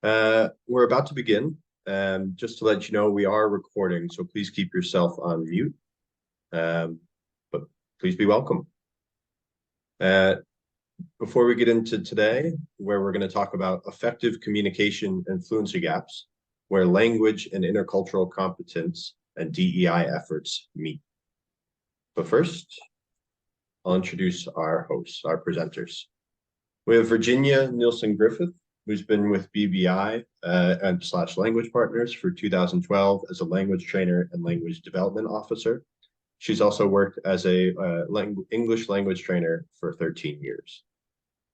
We're about to begin. Just to let you know, we are recording, so please keep yourself on mute. But please be welcome. Before we get into today, where we're going to talk about effective communication and fluency gaps, where language and intercultural competence and DEI efforts meet. But first, I'll introduce our hosts, our presenters. We have Virginia Nielsen-Griffith, who's been with BBI and / Language Partners for 2012 as a language trainer and language development officer. She's also worked as a English language trainer for 13 years.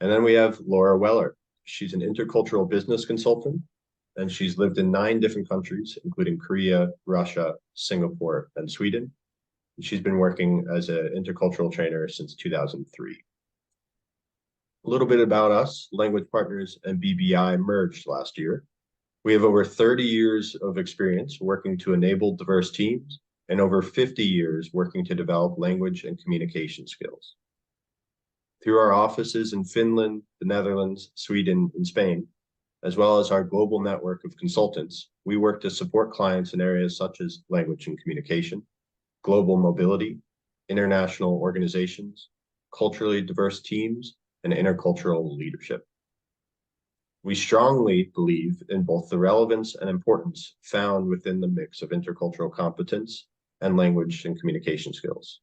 And then we have Laura Weller. She's an intercultural business consultant, and she's lived in 9 different countries, including Korea, Russia, Singapore, and Sweden. And she's been working as an intercultural trainer since 2003. A little bit about us. Language Partners and BBI merged last year. We have over 30 years of experience working to enable diverse teams and over 50 years working to develop language and communication skills. Through our offices in Finland, the Netherlands, Sweden, and Spain, as well as our global network of consultants, we work to support clients in areas such as language and communication, global mobility, international organizations, culturally diverse teams, and intercultural leadership. We strongly believe in both the relevance and importance found within the mix of intercultural competence and language and communication skills.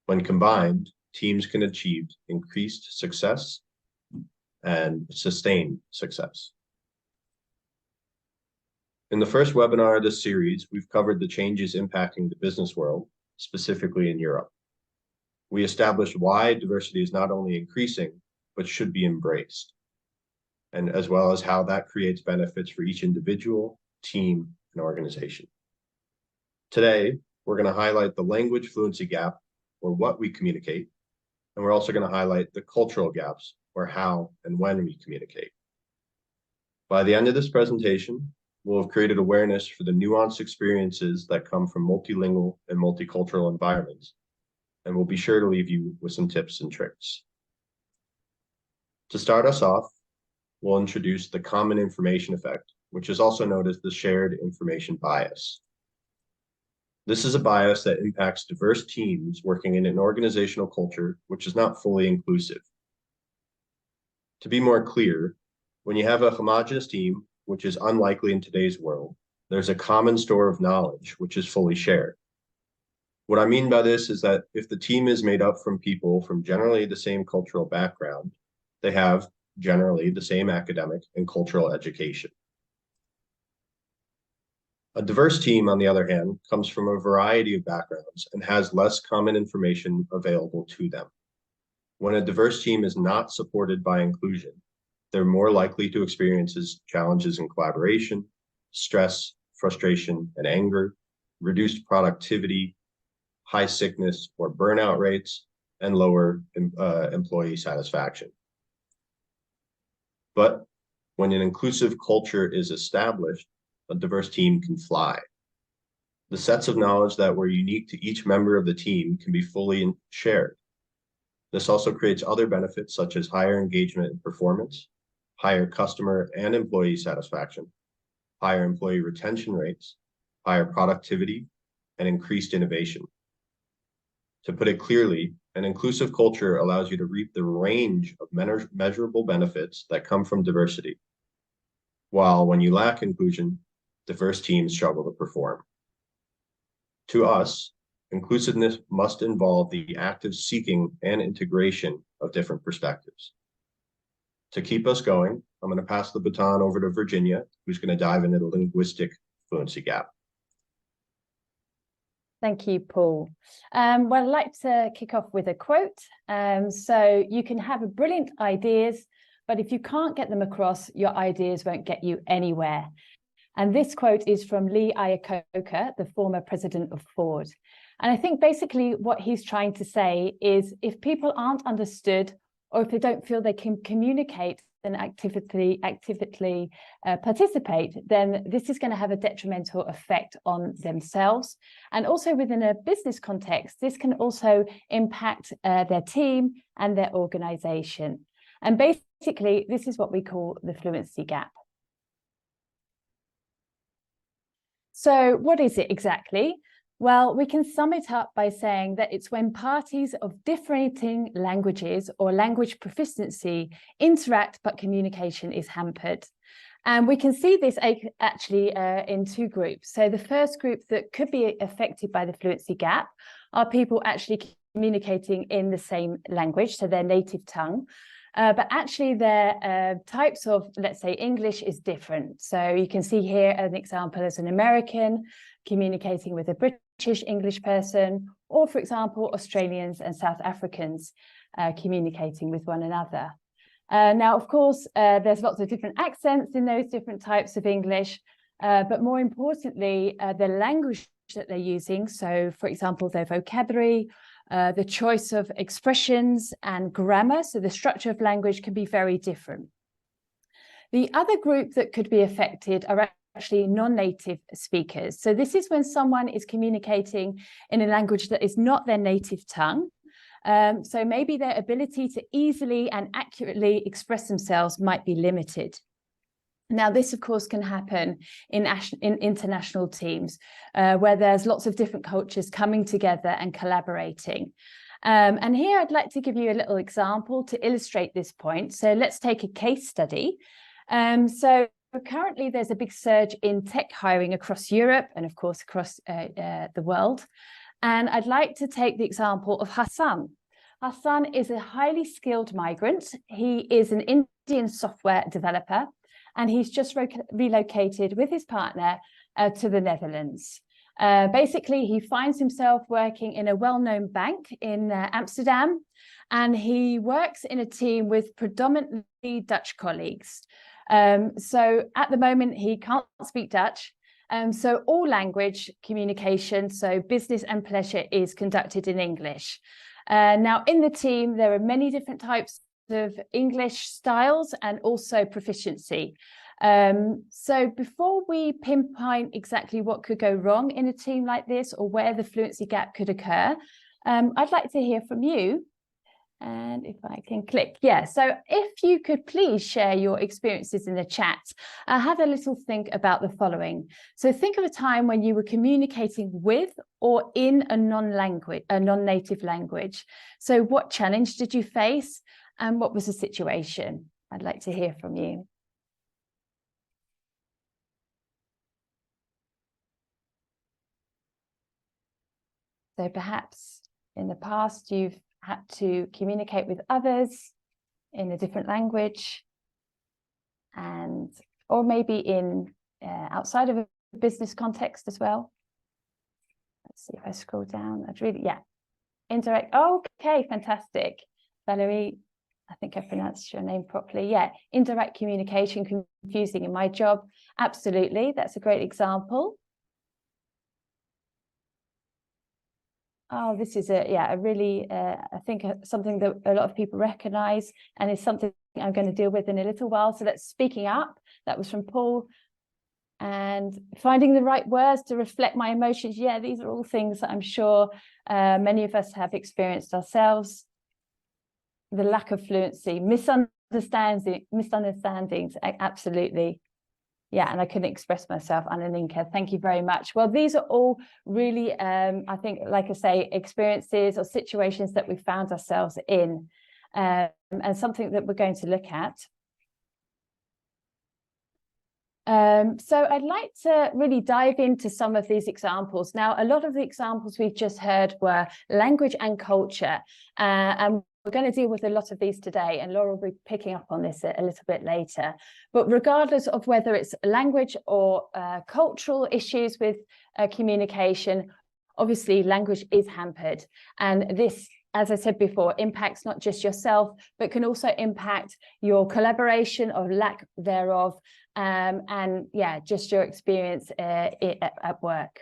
When combined, teams can achieve increased success and sustained success. In the first webinar of this series, we've covered the changes impacting the business world, specifically in Europe. We established why diversity is not only increasing, but should be embraced, and as well as how that creates benefits for each individual, team, and organization. Today, we're going to highlight the language fluency gap, or what we communicate, and we're also going to highlight the cultural gaps, or how and when we communicate. By the end of this presentation, we'll have created awareness for the nuanced experiences that come from multilingual and multicultural environments, and we'll be sure to leave you with some tips and tricks. To start us off, we'll introduce the common information effect, which is also known as the shared information bias. This is a bias that impacts diverse teams working in an organizational culture which is not fully inclusive. To be more clear, when you have a homogeneous team, which is unlikely in today's world, there's a common store of knowledge which is fully shared. What I mean by this is that if the team is made up from people from generally the same cultural background, they have generally the same academic and cultural education. A diverse team, on the other hand, comes from a variety of backgrounds and has less common information available to them. When a diverse team is not supported by inclusion, they're more likely to experience challenges in collaboration, stress, frustration, and anger, reduced productivity, high sickness or burnout rates, and lower employee satisfaction. But when an inclusive culture is established, a diverse team can fly. The sets of knowledge that were unique to each member of the team can be fully shared. This also creates other benefits such as higher engagement and performance, higher customer and employee satisfaction, higher employee retention rates, higher productivity, and increased innovation. To put it clearly, an inclusive culture allows you to reap the range of measurable benefits that come from diversity, while when you lack inclusion, diverse teams struggle to perform. To us, inclusiveness must involve the active seeking and integration of different perspectives. To keep us going, I'm going to pass the baton over to Virginia, who's going to dive into the linguistic fluency gap. Thank you, Paul. Well, I'd like to kick off with a quote. So you can have brilliant ideas, but if you can't get them across, your ideas won't get you anywhere. And this quote is from Lee Iacocca, the former president of Ford. And I think basically what he's trying to say is if people aren't understood, or if they don't feel they can communicate and actively participate, then this is going to have a detrimental effect on themselves. And also within a business context, this can also impact their team and their organization. And basically, this is what we call the fluency gap. So what is it exactly? Well, we can sum it up by saying that it's when parties of differing languages or language proficiency interact, but communication is hampered. And we can see this actually in two groups. So the first group that could be affected by the fluency gap are people actually communicating in the same language, so their native tongue. But actually their types of, let's say, English is different. So you can see here an example as an American communicating with a British English person, or for example, Australians and South Africans communicating with one another. Now, of course, there's lots of different accents in those different types of English, but more importantly, the language that they're using. So, for example, their vocabulary, the choice of expressions and grammar. So the structure of language can be very different. The other group that could be affected are actually non-native speakers. So this is when someone is communicating in a language that is not their native tongue. So maybe their ability to easily and accurately express themselves might be limited. Now, this, of course, can happen in international teams where there's lots of different cultures coming together and collaborating. And here I'd like to give you a little example to illustrate this point. So let's take a case study. So currently there's a big surge in tech hiring across Europe and, of course, across the world. And I'd like to take the example of Hassan. Hassan is a highly skilled migrant. He is an Indian software developer, and he's just relocated with his partner to the Netherlands. Basically, he finds himself working in a well-known bank in Amsterdam, and he works in a team with predominantly Dutch colleagues. So at the moment, he can't speak Dutch. So all language communication, so business and pleasure, is conducted in English. Now, in the team, there are many different types of English styles and also proficiency. So before we pinpoint exactly what could go wrong in a team like this or where the fluency gap could occur, I'd like to hear from you. And if I can click, yeah. So if you could please share your experiences in the chat, have a little think about the following. So think of a time when you were communicating with or in a non-native language. So what challenge did you face and what was the situation? I'd like to hear from you. So perhaps in the past, you've had to communicate with others in a different language, and or maybe in outside of a business context as well. Let's see if I scroll down. I'd really, yeah, indirect. Oh, okay, fantastic, Valerie. I think I pronounced your name properly. Yeah, indirect communication, confusing in my job. Absolutely, that's a great example. Oh, this is a really, I think something that a lot of people recognize, and is something I'm going to deal with in a little while. So that's speaking up. That was from Paul. And finding the right words to reflect my emotions. Yeah, these are all things that I'm sure many of us have experienced ourselves. The lack of fluency, misunderstandings, absolutely. Yeah, and I couldn't express myself, Annaninka. Thank you very much. Well, these are all really, I think, like I say, experiences or situations that we found ourselves in, and something that we're going to look at. So I'd like to really dive into some of these examples. Now, a lot of the examples we've just heard were language and culture, and we're going to deal with a lot of these today, and Laura will be picking up on this a little bit later. But regardless of whether it's language or cultural issues with communication, obviously language is hampered. And this, as I said before, impacts not just yourself, but can also impact your collaboration or lack thereof, and yeah, just your experience at work.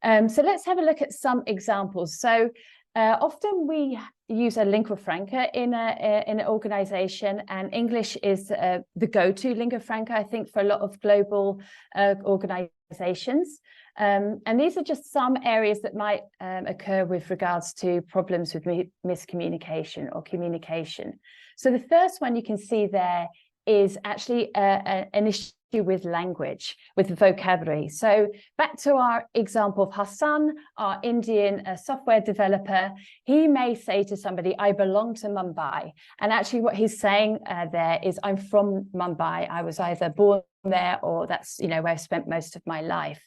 So let's have a look at some examples. So often we use a lingua franca in an organization, and English is the go-to lingua franca, I think, for a lot of global organizations. And these are just some areas that might occur with regards to problems with miscommunication or communication. So the first one you can see there is actually an issue with language, with vocabulary. So back to our example of Hassan, our Indian software developer. He may say to somebody, I belong to Mumbai. And actually what he's saying there is, I'm from Mumbai. I was either born there, or that's, you know, where I've spent most of my life.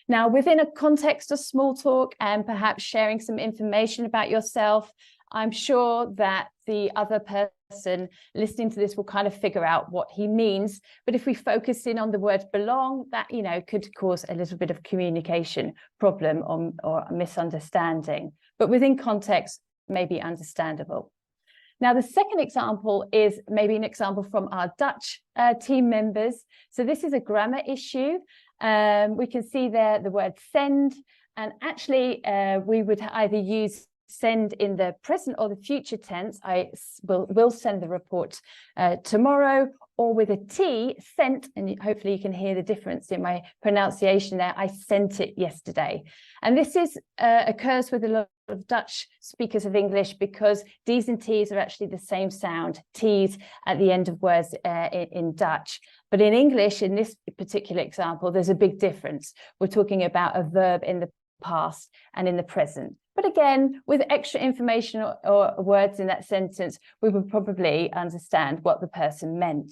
Now, within a context of small talk and perhaps sharing some information about yourself, I'm sure that the other person listening to this will kind of figure out what he means. But if we focus in on the word belong, that, you know, could cause a little bit of communication problem or a misunderstanding. But within context, maybe understandable. Now, the second example is maybe an example from our Dutch team members. So this is a grammar issue. We can see there the word send, and actually we would either use send in the present or the future tense. I will send the report tomorrow, or with a T, sent, and hopefully you can hear the difference in my pronunciation there. I sent it yesterday. And this is occurs with a lot of Dutch speakers of English, because D's and T's are actually the same sound, T's at the end of words in Dutch. But in English, in this particular example, there's a big difference. We're talking about a verb in the past and in the present. But again, with extra information or words in that sentence, we would probably understand what the person meant.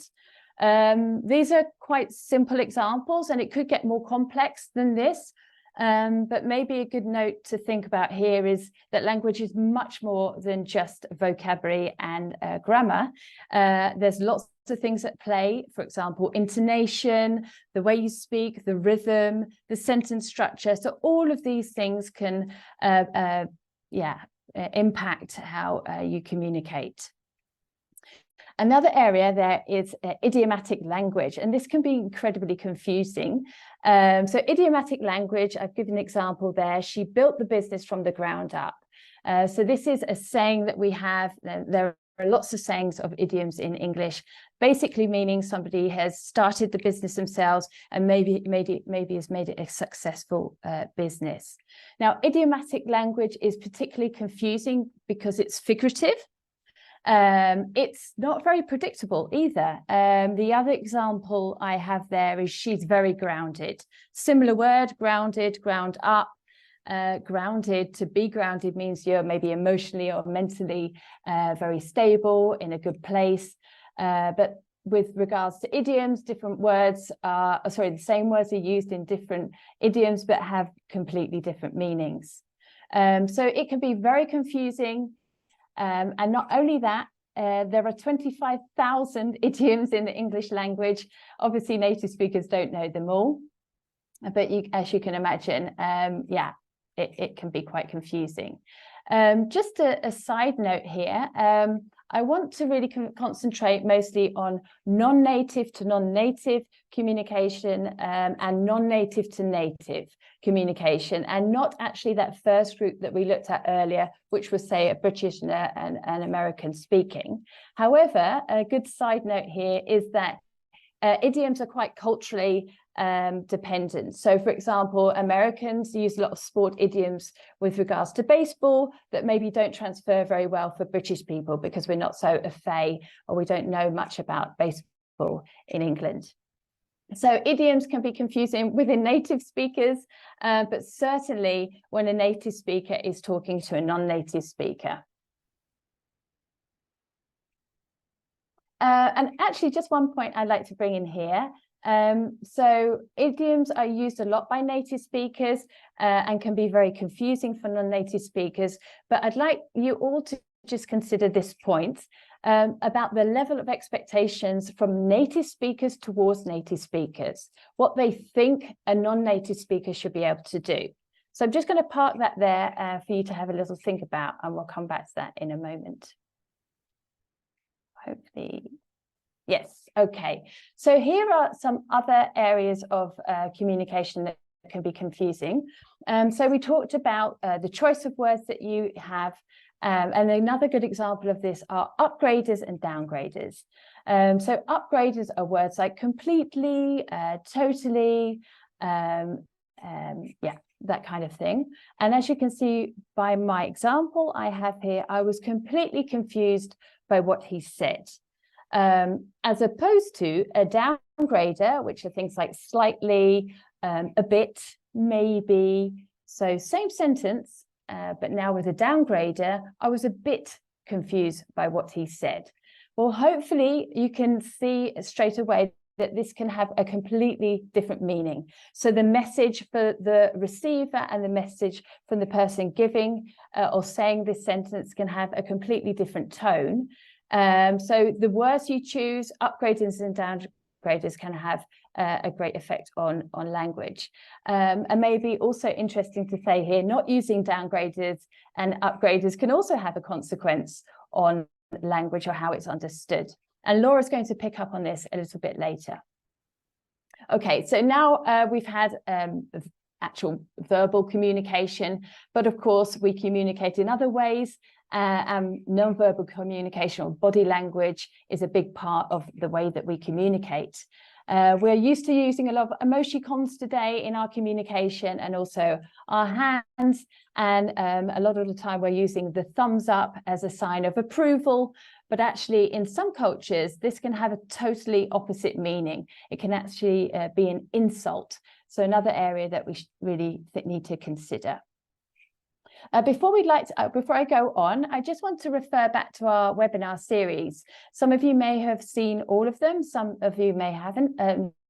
These are quite simple examples, and it could get more complex than this. But maybe a good note to think about here is that language is much more than just vocabulary and grammar. There's lots of things at play, for example, intonation, the way you speak, the rhythm, the sentence structure. So all of these things can impact how you communicate. Another area there is idiomatic language, and this can be incredibly confusing. So idiomatic language, I've given an example there. She built the business from the ground up. So this is a saying that we have. There are lots of sayings of idioms in English, basically meaning somebody has started the business themselves and maybe has made it a successful business. Now, idiomatic language is particularly confusing because it's figurative. It's not very predictable either. The other example I have there is she's very grounded. Similar word, grounded, ground up. Grounded, to be grounded means you're maybe emotionally or mentally very stable, in a good place. But with regards to idioms, different words are, the same words are used in different idioms but have completely different meanings. So it can be very confusing. And not only that, there are 25,000 idioms in the English language. Obviously, native speakers don't know them all, but as you can imagine, it can be quite confusing. Just a side note here, I want to really concentrate mostly on non-native to non-native communication and non-native to native communication, and not actually that first group that we looked at earlier, which was, say, a British and American speaking. However, a good side note here is that idioms are quite culturally dependent. So, for example, Americans use a lot of sport idioms with regards to baseball that maybe don't transfer very well for British people, because we're not so au fait, or we don't know much about baseball in England. So idioms can be confusing within native speakers, but certainly when a native speaker is talking to a non-native speaker. And actually, just one point I'd like to bring in here. So idioms are used a lot by native speakers and can be very confusing for non-native speakers. But I'd like you all to just consider this point about the level of expectations from native speakers towards native speakers, what they think a non-native speaker should be able to do. So I'm just going to park that there for you to have a little think about, and we'll come back to that in a moment. Hopefully, yes. Okay, so here are some other areas of communication that can be confusing. So we talked about the choice of words that you have, and another good example of this are upgraders and downgraders. So upgraders are words like completely, totally, that kind of thing. And as you can see by my example I have here, I was completely confused by what he said. as opposed to a downgrader, which are things like slightly, a bit, maybe. So same sentence, but now with a downgrader, I was a bit confused by what he said. Well, hopefully you can see straight away that this can have a completely different meaning. So the message for the receiver and the message from the person giving or saying this sentence can have a completely different tone. So the words you choose, upgraders and downgraders, can have a great effect on language. And maybe also interesting to say here, not using downgraders and upgraders can also have a consequence on language or how it's understood. And Laura's going to pick up on this a little bit later. Okay, so now we've had actual verbal communication, but of course we communicate in other ways. Non-verbal communication or body language is a big part of the way that we communicate. We're used to using a lot of emoticons today in our communication, and also our hands. And a lot of the time we're using the thumbs up as a sign of approval. But actually, in some cultures, this can have a totally opposite meaning. It can actually be an insult. So another area that we really need to consider. Before I go on, I just want to refer back to our webinar series. Some of you may have seen all of them. Some of you may haven't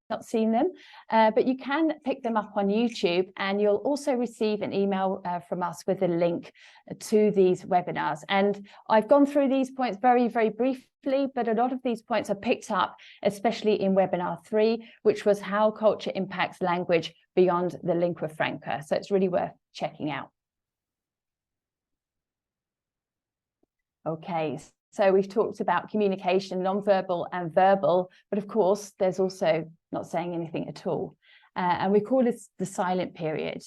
not seen them, but you can pick them up on YouTube, and you'll also receive an email from us with a link to these webinars. And I've gone through these points very, very briefly, but a lot of these points are picked up, especially in webinar 3, which was how culture impacts language beyond the lingua franca. So it's really worth checking out. Okay, so we've talked about communication, non-verbal and verbal, but of course, there's also not saying anything at all. And we call this the silent period.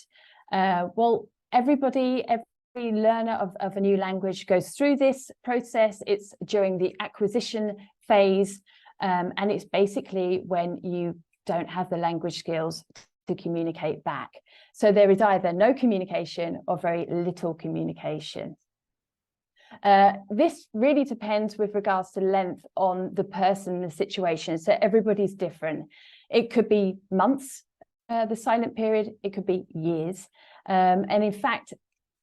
Well, every learner of a new language goes through this process. It's during the acquisition phase, and it's basically when you don't have the language skills to communicate back. So there is either no communication or very little communication. This really depends with regards to length on the person, the situation. So everybody's different. It could be months, the silent period, it could be years. And in fact,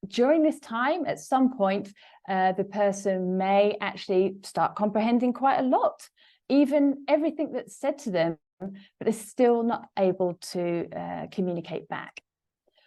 during this time, at some point, the person may actually start comprehending quite a lot, even everything that's said to them, but is still not able to communicate back.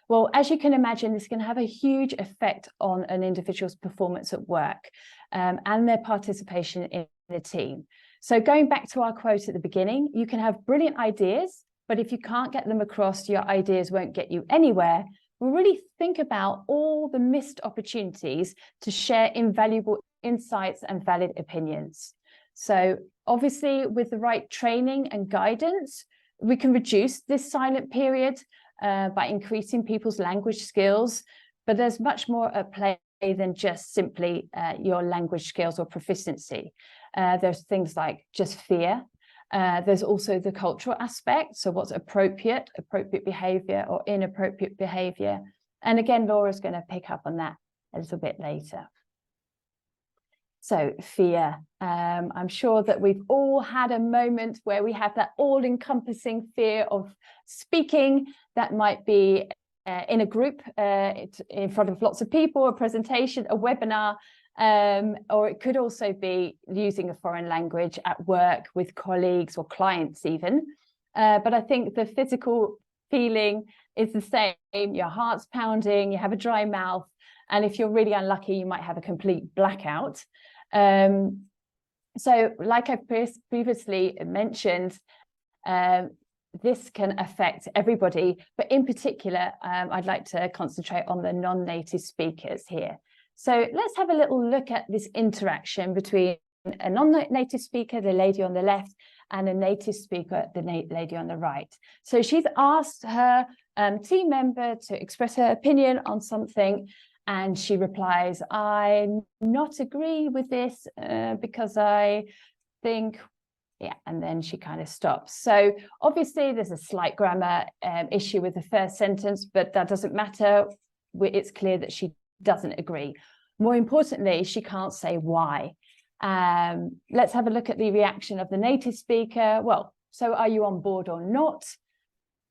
Well, as you can imagine, this can have a huge effect on an individual's performance at work and their participation in the team. So going back to our quote at the beginning, you can have brilliant ideas, but if you can't get them across, your ideas won't get you anywhere. We'll really think about all the missed opportunities to share invaluable insights and valid opinions. So obviously, with the right training and guidance, we can reduce this silent period by increasing people's language skills, but there's much more at play than just simply your language skills or proficiency. There's things like just fear. There's also the cultural aspect. So what's appropriate behavior or inappropriate behavior. And again, Laura's going to pick up on that a little bit later. So fear. I'm sure that we've all had a moment where we have that all-encompassing fear of speaking. That might be in a group, in front of lots of people, a presentation, a webinar, or it could also be using a foreign language at work with colleagues or clients even. But I think the physical feeling is the same. Your heart's pounding, you have a dry mouth, and if you're really unlucky, you might have a complete blackout. So like I previously mentioned, this can affect everybody, but in particular, I'd like to concentrate on the non-native speakers here. So let's have a little look at this interaction between a non-native speaker, the lady on the left, and a native speaker, the lady on the right. So she's asked her team member to express her opinion on something, and she replies, I not agree with this because I think, yeah, and then she kind of stops. So obviously there's a slight grammar issue with the first sentence, but that doesn't matter. It's clear that she doesn't agree. More importantly, she can't say why. Let's have a look at the reaction of the native speaker. Well, so are you on board or not?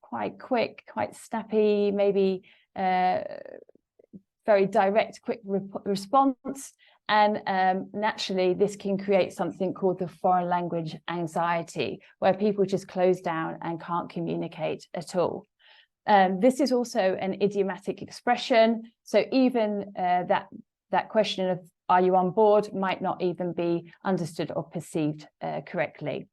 Quite quick, quite snappy, maybe very direct, quick response. And naturally, this can create something called the foreign language anxiety, where people just close down and can't communicate at all. This is also an idiomatic expression. So even that question of, are you on board, might not even be understood or perceived correctly.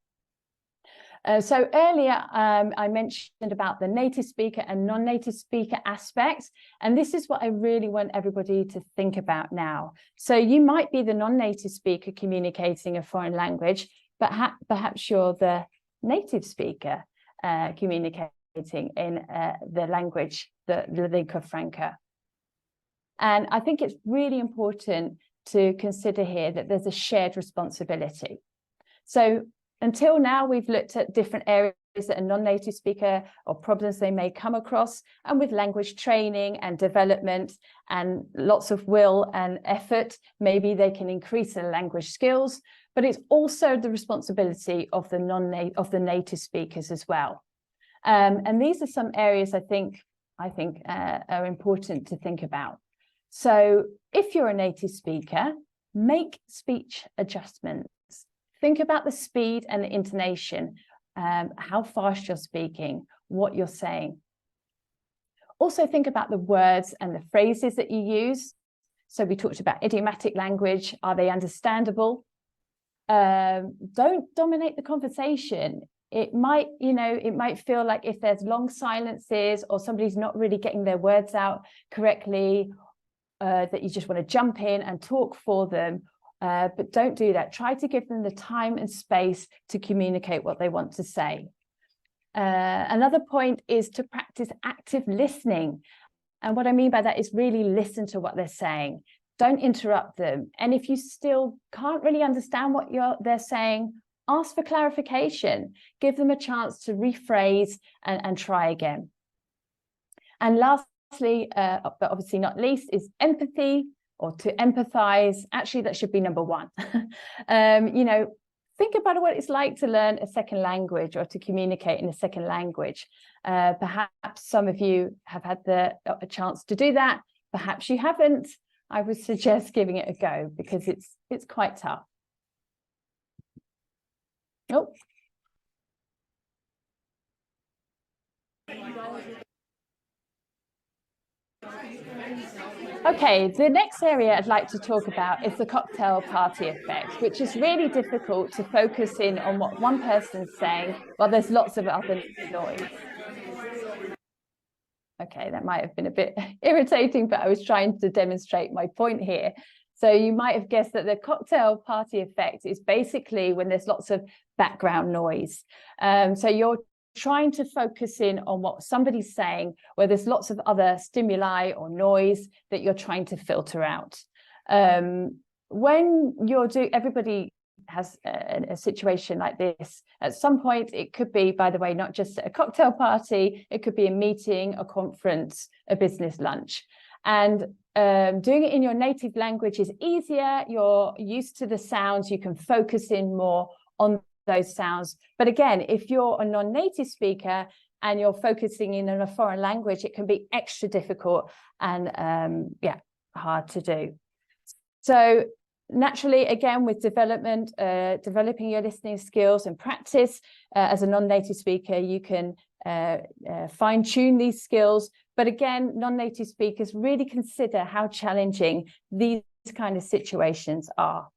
So earlier, I mentioned about the native speaker and non-native speaker aspects, and this is what I really want everybody to think about now. So you might be the non-native speaker communicating a foreign language, but perhaps you're the native speaker communicating in the language, the lingua franca. And I think it's really important to consider here that there's a shared responsibility. So until now, we've looked at different areas that a non-native speaker or problems they may come across, and with language training and development and lots of will and effort, maybe they can increase their language skills, but it's also the responsibility of the native speakers as well. And these are some areas I think are important to think about. So if you're a native speaker, make speech adjustments. Think about the speed and the intonation, how fast you're speaking, what you're saying. Also think about the words and the phrases that you use. So we talked about idiomatic language. Are they understandable? Don't dominate the conversation. It might feel like if there's long silences or somebody's not really getting their words out correctly, that you just want to jump in and talk for them. But don't do that. Try to give them the time and space to communicate what they want to say. Another point is to practice active listening. And what I mean by that is really listen to what they're saying. Don't interrupt them. And if you still can't really understand what they're saying, ask for clarification. Give them a chance to rephrase and try again. And lastly, but obviously not least, is empathy. Or to empathize. Actually, that should be number one. Think about what it's like to learn a second language or to communicate in a second language. Perhaps some of you have had a chance to do that. Perhaps you haven't. I would suggest giving it a go because it's quite tough. Oh. Okay, the next area I'd like to talk about is the cocktail party effect, which is really difficult to focus in on what one person's saying while there's lots of other noise. Okay, that might have been a bit irritating, but I was trying to demonstrate my point here. So you might have guessed that the cocktail party effect is basically when there's lots of background noise. So you're trying to focus in on what somebody's saying, where there's lots of other stimuli or noise that you're trying to filter out. When you're everybody has a situation like this. At some point, it could be, by the way, not just a cocktail party, it could be a meeting, a conference, a business lunch. And doing it in your native language is easier. You're used to the sounds, you can focus in more on those sounds. But again, if you're a non-native speaker and you're focusing in on a foreign language, it can be extra difficult and hard to do. So naturally, again, with development, developing your listening skills and practice as a non-native speaker, you can fine-tune these skills. But again, non-native speakers really consider how challenging these kind of situations are.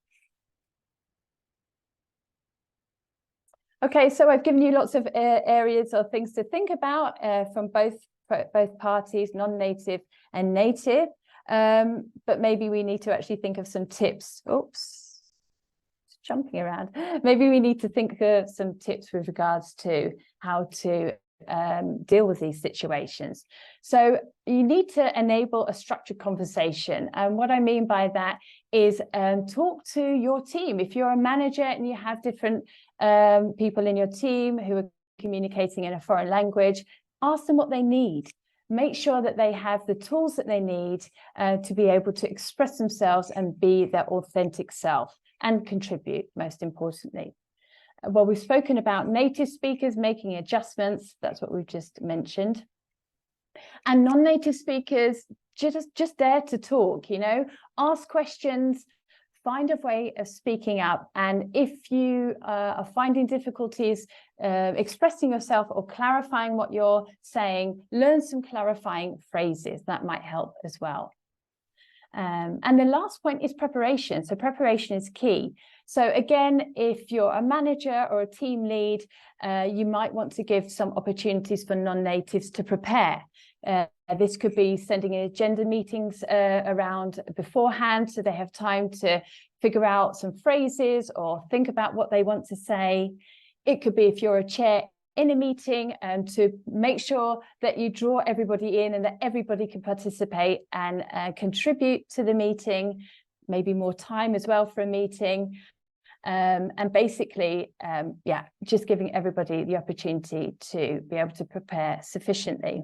Okay, so I've given you lots of areas or things to think about from both parties, non-native and native. But maybe we need to actually think of some tips. Oops, jumping around. Maybe we need to think of some tips with regards to how to deal with these situations. So you need to enable a structured conversation. And what I mean by that is talk to your team. If you're a manager and you have different people in your team who are communicating in a foreign language, ask them what they need. Make sure that they have the tools that they need to be able to express themselves and be their authentic self. and contribute, most importantly. Well, we've spoken about native speakers making adjustments. That's what we've just mentioned. And non-native speakers, just dare to talk, you know, ask questions, find a way of speaking up. And if you are finding difficulties expressing yourself or clarifying what you're saying, learn some clarifying phrases. That might help as well. And the last point is preparation. So preparation is key. So again, if you're a manager or a team lead, you might want to give some opportunities for non-natives to prepare. This could be sending in agenda meetings around beforehand, so they have time to figure out some phrases or think about what they want to say. It could be if you're a chair in a meeting, to make sure that you draw everybody in and that everybody can participate and contribute to the meeting, maybe more time as well for a meeting. And basically, yeah, just giving everybody the opportunity to be able to prepare sufficiently.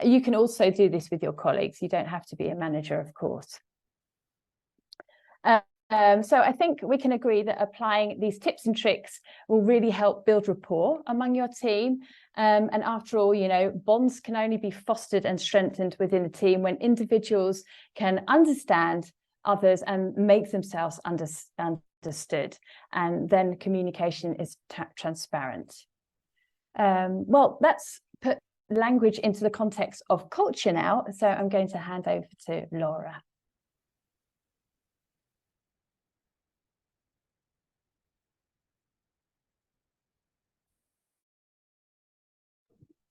You can also do this with your colleagues. You don't have to be a manager, of course. So I think we can agree that applying these tips and tricks will really help build rapport among your team. And after all, you know, bonds can only be fostered and strengthened within a team when individuals can understand others and make themselves understood. And then communication is transparent. Well, let's put language into the context of culture now. So I'm going to hand over to Laura.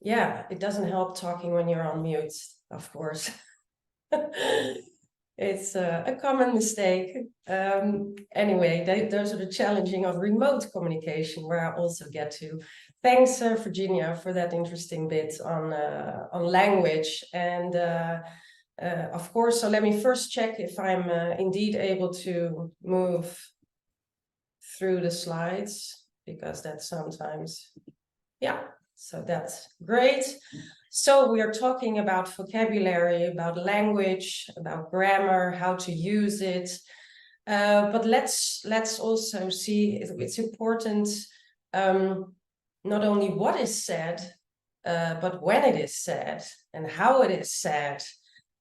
Yeah, it doesn't help talking when you're on mute, of course. It's a common mistake. Anyway, those are the challenging of remote communication, where I also get to. Thanks, Virginia, for that interesting bit on language. And of course, so let me first check if I'm indeed able to move through the slides, because that's sometimes, yeah. So that's great. So we are talking about vocabulary, about language, about grammar, how to use it. But let's also see it's important, not only what is said, but when it is said and how it is said,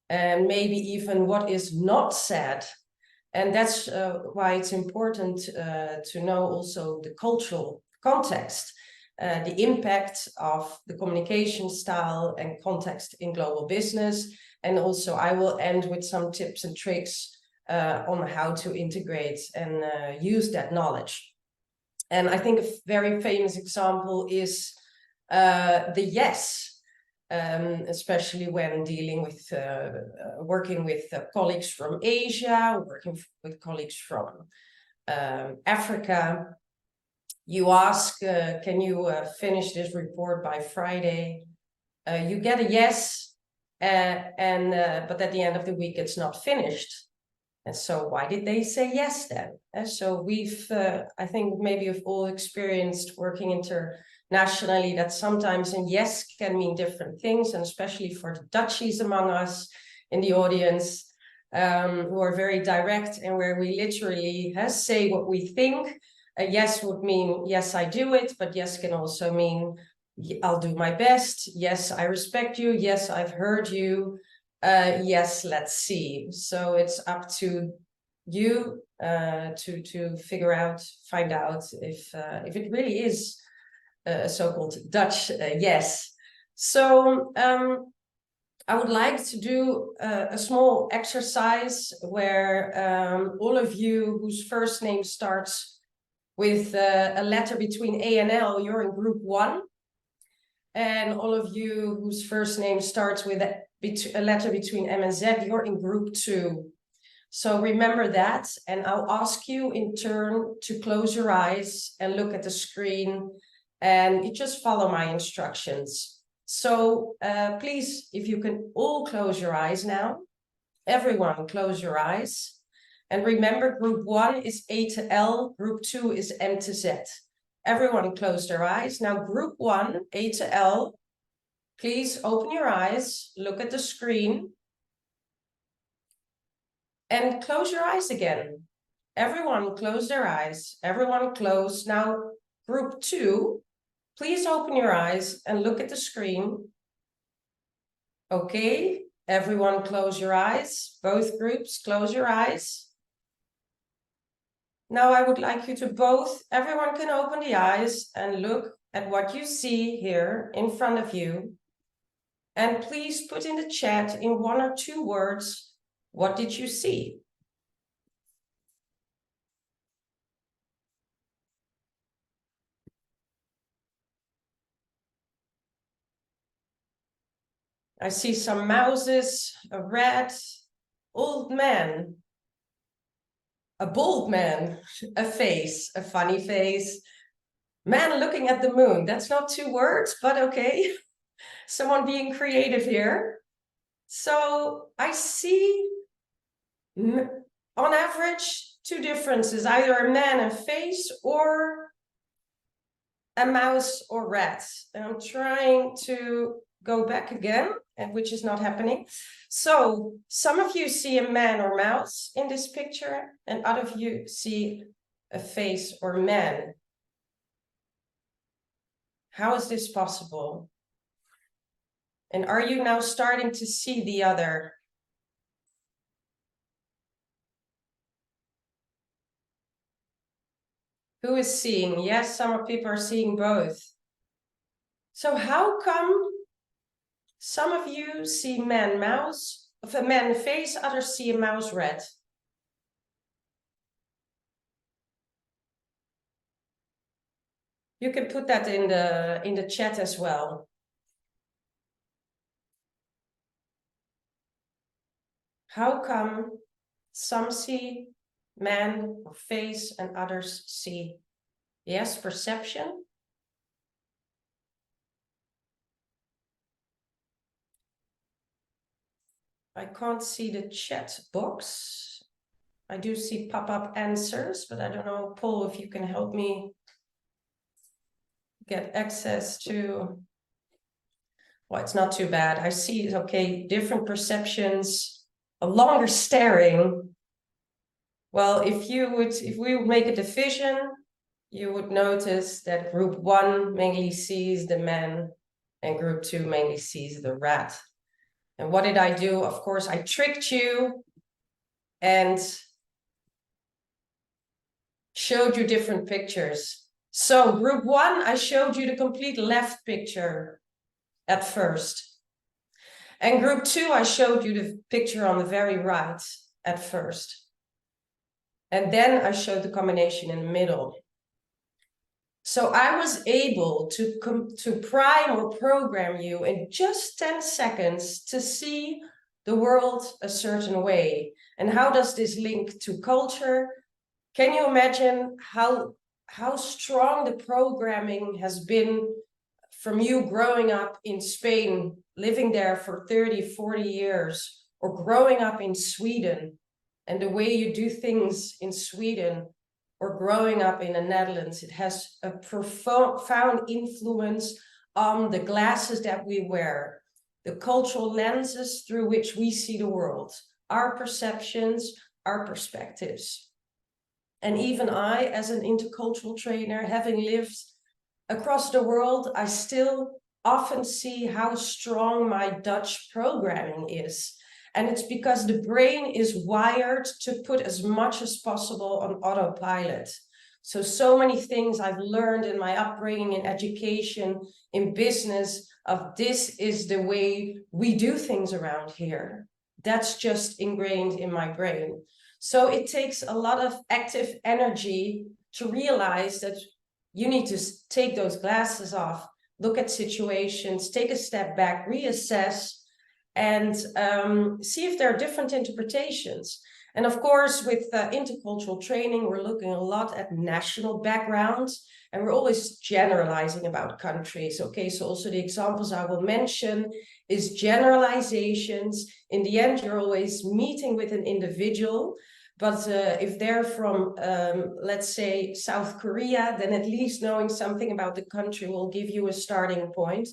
and maybe even what is not said. And that's why it's important to know also the cultural context. The impact of the communication style and context in global business. And also I will end with some tips and tricks on how to integrate and use that knowledge. And I think a very famous example is the yes, especially when dealing with, working with colleagues from Asia, working with colleagues from Africa. You ask, can you finish this report by Friday? You get a yes, but at the end of the week, it's not finished. And so why did they say yes then? So we've, I think maybe we've all experienced working internationally that sometimes a yes can mean different things, and especially for the Dutchies among us in the audience, who are very direct and where we literally say what we think. A yes would mean, yes, I do it, but yes can also mean, I'll do my best. Yes, I respect you. Yes, I've heard you. Yes, let's see. So it's up to you to find out if it really is a so-called Dutch yes. So I would like to do a small exercise where all of you whose first name starts with a letter between A and L, you're in group 1. And all of you whose first name starts with a letter between M and Z, you're in group 2. So remember that, and I'll ask you in turn to close your eyes and look at the screen, and you just follow my instructions. So please, if you can all close your eyes now, everyone close your eyes. And remember, group 1 is A to L, group 2 is M to Z. Everyone close their eyes. Now, group 1, A to L, please open your eyes, look at the screen, and close your eyes again. everyone close their eyes. Everyone close. Now, group 2, please open your eyes and look at the screen. Okay, everyone close your eyes. Both groups, close your eyes. Now I would like you to everyone can open the eyes and look at what you see here in front of you. And please put in the chat in 1 or 2 words, what did you see? I see some mouses, a rat, old man, a bald man, a face, a funny face, man looking at the moon. That's not 2 words, but okay. Someone being creative here. So I see, on average, 2 differences, either a man and face or a mouse or rat. And I'm trying to go back again, and which is not happening. So some of you see a man or mouse in this picture, and other of you see a face or man. How is this possible? And are you now starting to see the other? Who is seeing? Yes, some people are seeing both. So how come some of you see man mouse, of a man face, others see a mouse rat? You can put that in the chat as well. How come some see man or face and others see? Yes, perception. I can't see the chat box. I do see pop-up answers, but I don't know, Paul, if you can help me get access to. Well, it's not too bad. I see, okay, different perceptions, a longer staring. Well, if we would make a division, you would notice that group 1 mainly sees the man and group 2 mainly sees the rat. And what did I do? Of course, I tricked you and showed you different pictures. So group 1, I showed you the complete left picture at first. And group 2, I showed you the picture on the very right at first. And then I showed the combination in the middle. So I was able to prime or program you in just 10 seconds to see the world a certain way. And how does this link to culture? Can you imagine how strong the programming has been from you growing up in Spain, living there for 30, 40 years, or growing up in Sweden, and the way you do things in Sweden, or growing up in the Netherlands? It has a profound influence on the glasses that we wear, the cultural lenses through which we see the world, our perceptions, our perspectives. And even I, as an intercultural trainer, having lived across the world, I still often see how strong my Dutch programming is. And it's because the brain is wired to put as much as possible on autopilot. So many things I've learned in my upbringing, in education, in business, of this is the way we do things around here. That's just ingrained in my brain. So it takes a lot of active energy to realize that you need to take those glasses off, look at situations, take a step back, reassess, and see if there are different interpretations. And of course, with intercultural training, we're looking a lot at national backgrounds, and we're always generalizing about countries. Okay, so also the examples I will mention is generalizations. In the end, you're always meeting with an individual, but if they're from, let's say, South Korea, then at least knowing something about the country will give you a starting point.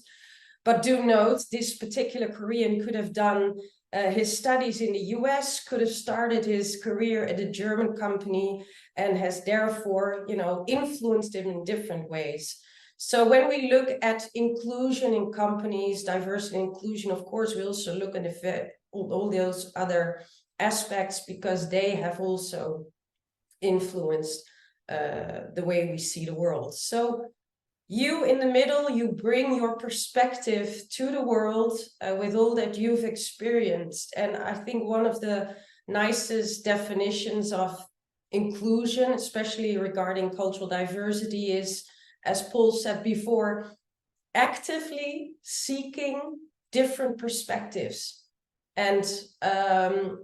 But do note, this particular Korean could have done his studies in the US, could have started his career at a German company, and has therefore, influenced him in different ways. So when we look at inclusion in companies, diversity and inclusion, of course, we also look at all those other aspects, because they have also influenced the way we see the world. So you in the middle, you bring your perspective to the world with all that you've experienced. And I think one of the nicest definitions of inclusion, especially regarding cultural diversity, is, as Paul said before, actively seeking different perspectives and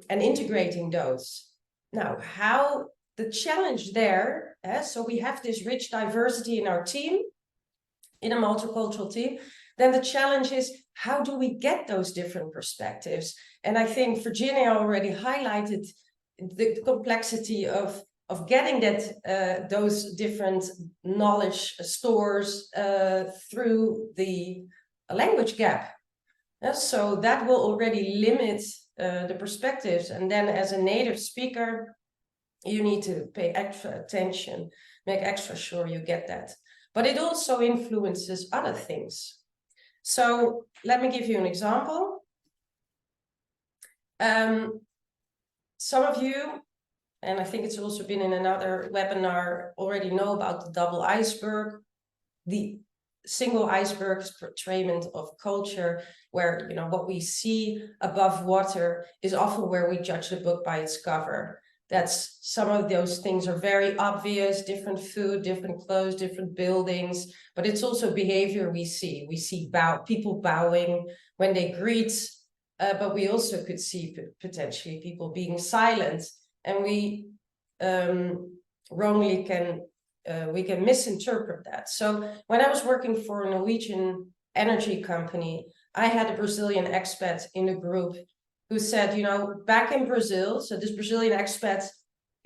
integrating those. Now, how the challenge there, so we have this rich diversity in our team, in a multicultural team, then the challenge is, how do we get those different perspectives? And I think Virginia already highlighted the complexity of getting that those different knowledge stores through the language gap. So that will already limit the perspectives. And then as a native speaker, you need to pay extra attention, make extra sure you get that. But it also influences other things. So let me give you an example. Some of you, and I think it's also been in another webinar, already know about the double iceberg, the single iceberg portrayment of culture, where what we see above water is often where we judge the book by its cover. That's some of those things are very obvious, different food, different clothes, different buildings, but it's also behavior we see. We see people bowing when they greet, but we also could see potentially people being silent, and we wrongly we can misinterpret that. So when I was working for a Norwegian energy company, I had a Brazilian expat in the group who said, back in Brazil, so this Brazilian expat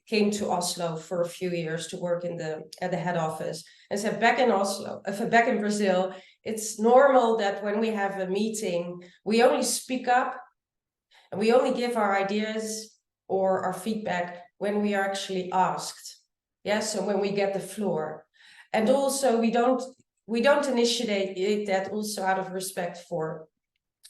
came to Oslo for a few years to work at the head office, and said back in Brazil, it's normal that when we have a meeting, we only speak up and we only give our ideas or our feedback when we are actually asked. Yes, so when we get the floor. And also we don't initiate that, also out of respect for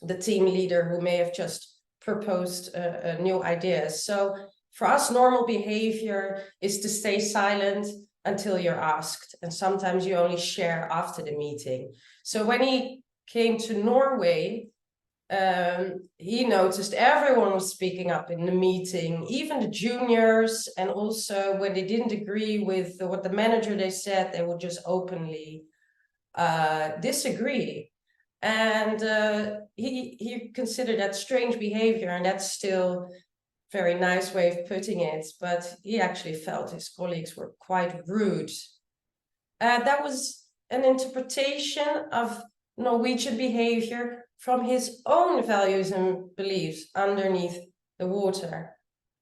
the team leader who may have just proposed new ideas. So for us, normal behavior is to stay silent until you're asked. And sometimes you only share after the meeting. So when he came to Norway, he noticed everyone was speaking up in the meeting, even the juniors. And also when they didn't agree with what the manager they said, they would just openly disagree. And he considered that strange behavior, and that's still a very nice way of putting it, but he actually felt his colleagues were quite rude. That was an interpretation of Norwegian behavior from his own values and beliefs underneath the water,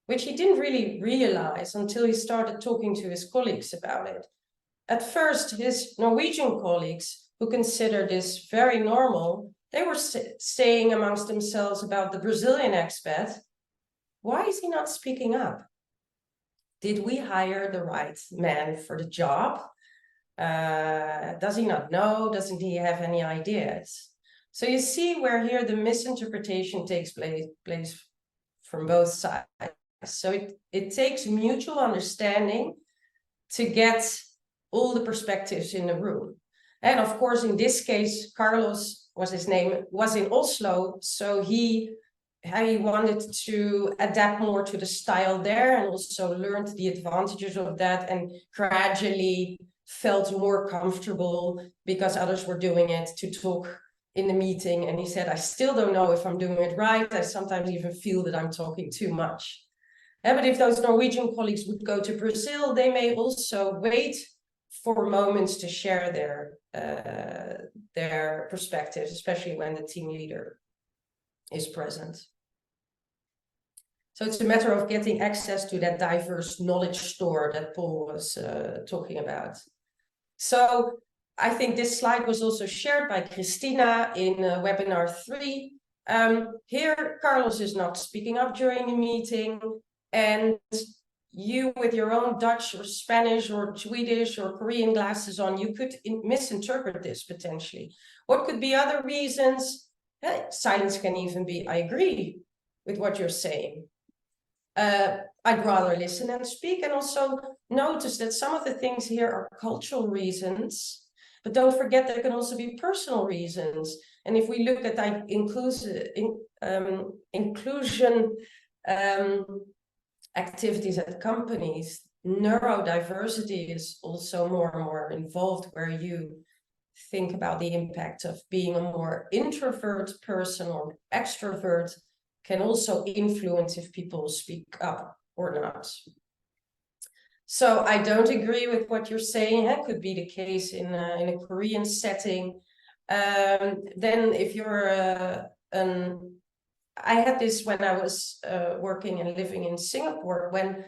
which he didn't really realize until he started talking to his colleagues about it. At first, his Norwegian colleagues, who considered this very normal, they were saying amongst themselves about the Brazilian expat, why is he not speaking up? Did we hire the right man for the job? Does he not know? Doesn't he have any ideas? So you see where here the misinterpretation takes place from both sides. So it takes mutual understanding to get all the perspectives in the room. And of course, in this case, Carlos was his name, was in Oslo. So he wanted to adapt more to the style there, and also learned the advantages of that, and gradually felt more comfortable because others were doing it, to talk in the meeting. And he said, I still don't know if I'm doing it right. I sometimes even feel that I'm talking too much. But if those Norwegian colleagues would go to Brazil, they may also wait for moments to share their perspectives, especially when the team leader is present. So it's a matter of getting access to that diverse knowledge store that Paul was talking about. So I think this slide was also shared by Christina in webinar 3. Here, Carlos is not speaking up during a meeting, and you with your own Dutch or Spanish or Swedish or Korean glasses on, you could misinterpret this potentially. What could be other reasons? Silence can even be, I agree with what you're saying. I'd rather listen and speak, and also notice that some of the things here are cultural reasons, but don't forget there can also be personal reasons. And if we look at that inclusion activities at companies, neurodiversity is also more and more involved, where you think about the impact of being a more introvert person or extrovert can also influence if people speak up or not. So I don't agree with what you're saying. That could be the case in a Korean setting. Then if you're I had this when I was working and living in Singapore, when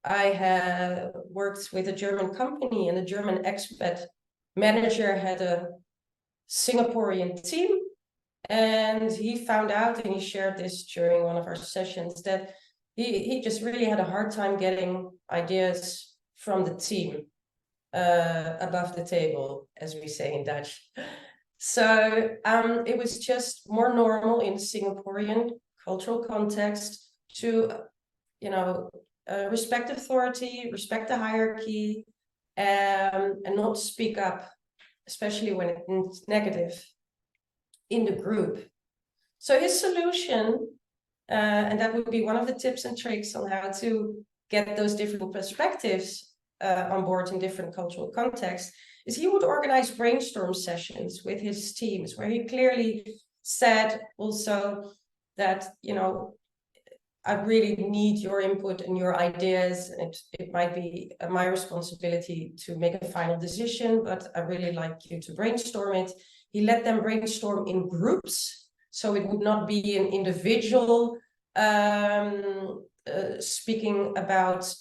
I had worked with a German company, and a German expat manager had a Singaporean team. And he found out, and he shared this during one of our sessions, that he just really had a hard time getting ideas from the team above the table, as we say in Dutch. So it was just more normal in Singaporean cultural context to, respect authority, respect the hierarchy, and not speak up, especially when it's negative, in the group. So his solution, and that would be one of the tips and tricks on how to get those different perspectives on board in different cultural contexts, is he would organize brainstorm sessions with his teams, where he clearly said also that, I really need your input and your ideas. It might be my responsibility to make a final decision, but I really like you to brainstorm it. He let them brainstorm in groups, so it would not be an individual speaking about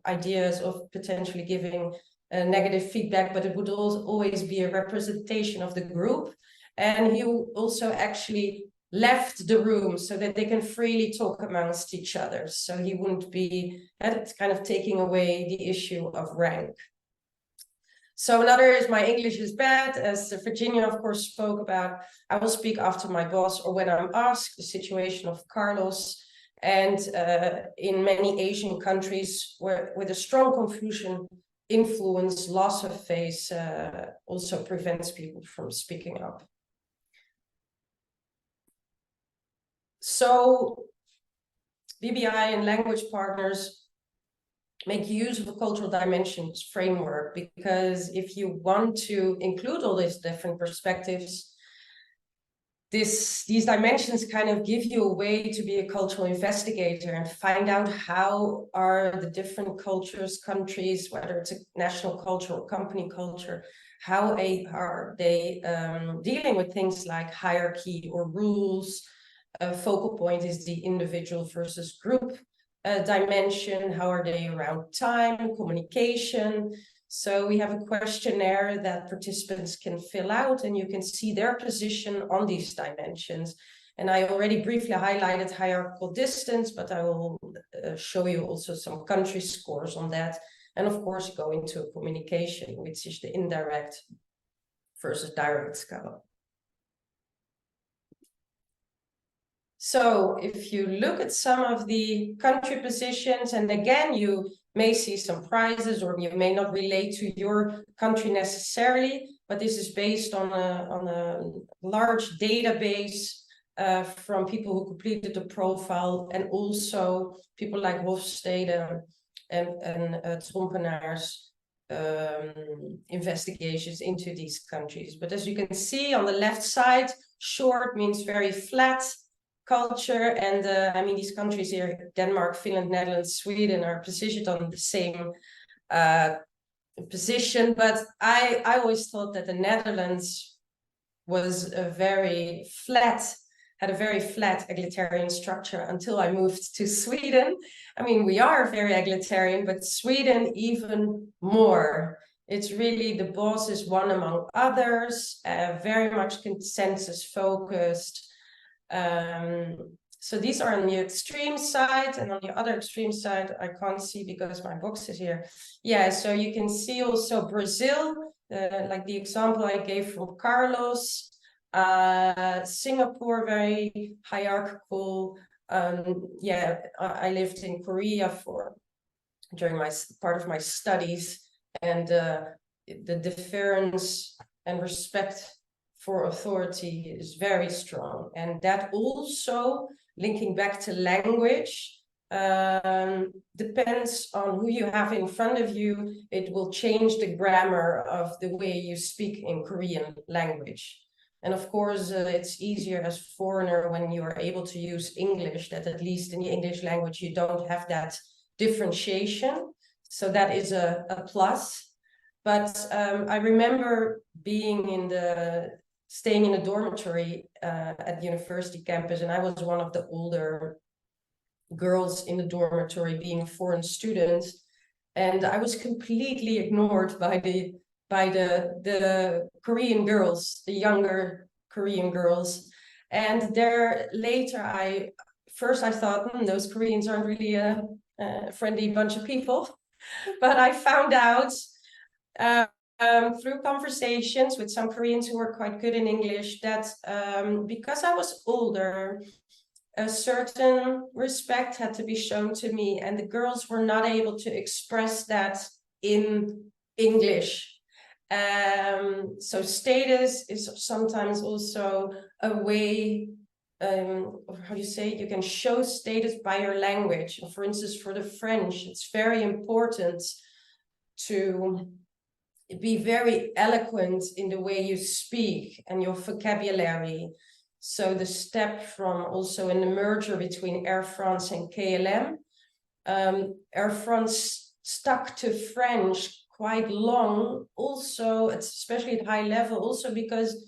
ideas of potentially giving negative feedback, but it would always be a representation of the group. And he also actually left the room so that they can freely talk amongst each other. So he wouldn't be kind of taking away the issue of rank. So another is, my English is bad, as Virginia, of course, spoke about. I will speak after my boss, or when I'm asked, the situation of Carlos. And in many Asian countries with a strong Confucian influence, loss of face also prevents people from speaking up. So BBI and language partners make use of a cultural dimensions framework, because if you want to include all these different perspectives, these dimensions kind of give you a way to be a cultural investigator and find out how are the different cultures, countries, whether it's a national culture or company culture, how are they dealing with things like hierarchy or rules. Focal point is the individual versus group dimension. How are they around time, communication? So we have a questionnaire that participants can fill out, and you can see their position on these dimensions. And I already briefly highlighted hierarchical distance, but I will show you also some country scores on that. And of course, go into communication, which is the indirect versus direct scale. So if you look at some of the country positions, and again, you may see some prizes, or you may not relate to your country necessarily, but this is based on a large database from people who completed the profile, and also people like Hofstede and Trompenaars investigations into these countries. But as you can see on the left side, short means very flat culture, and I mean, these countries here, Denmark, Finland, Netherlands, Sweden, are positioned on the same position, but I always thought that the Netherlands was had a very flat egalitarian structure until I moved to Sweden. I mean, we are very egalitarian, but Sweden even more. It's really the boss is one among others, very much consensus focused. So these are on the extreme side, and on the other extreme side, I can't see because my box is here. Yeah, so you can see also Brazil, like the example I gave from Carlos, Singapore, very hierarchical. Yeah, I lived in Korea during my part of my studies, and the deference and respect for authority is very strong. And that also, linking back to language, depends on who you have in front of you. It will change the grammar of the way you speak in Korean language. And of course, it's easier as a foreigner when you are able to use English, that at least in the English language, you don't have that differentiation. So that is a plus. But I remember staying in a dormitory at the university campus, and I was one of the older girls in the dormitory, being a foreign student, and I was completely ignored by the Korean girls, the younger Korean girls. And there later, I thought, those Koreans aren't really a friendly bunch of people. But I found out through conversations with some Koreans who were quite good in English that because I was older, a certain respect had to be shown to me, and the girls were not able to express that in English. So status is sometimes also a way, how do you say, you can show status by your language. For instance, for the French, it's very important to be very eloquent in the way you speak and your vocabulary. So the step from also in the merger between Air France and KLM, Air France stuck to French quite long, also, especially at high level, also because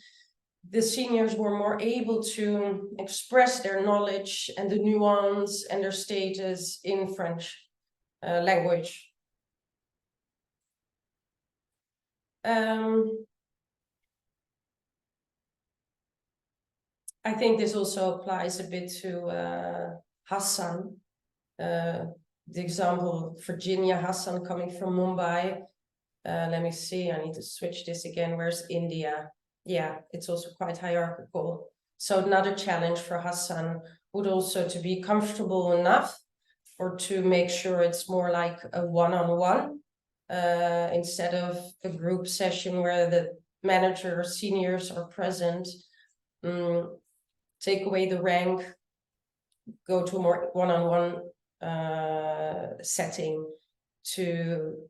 the seniors were more able to express their knowledge and the nuance and their status in French language. I think this also applies a bit to Hassan, the example of Virginia Hassan coming from Mumbai. Let me see, I need to switch this again. Where's India? Yeah, it's also quite hierarchical. So another challenge for Hassan would also to be comfortable enough or to make sure it's more like a one-on-one instead of a group session where the manager or seniors are present. Take away the rank, go to a more one-on-one setting to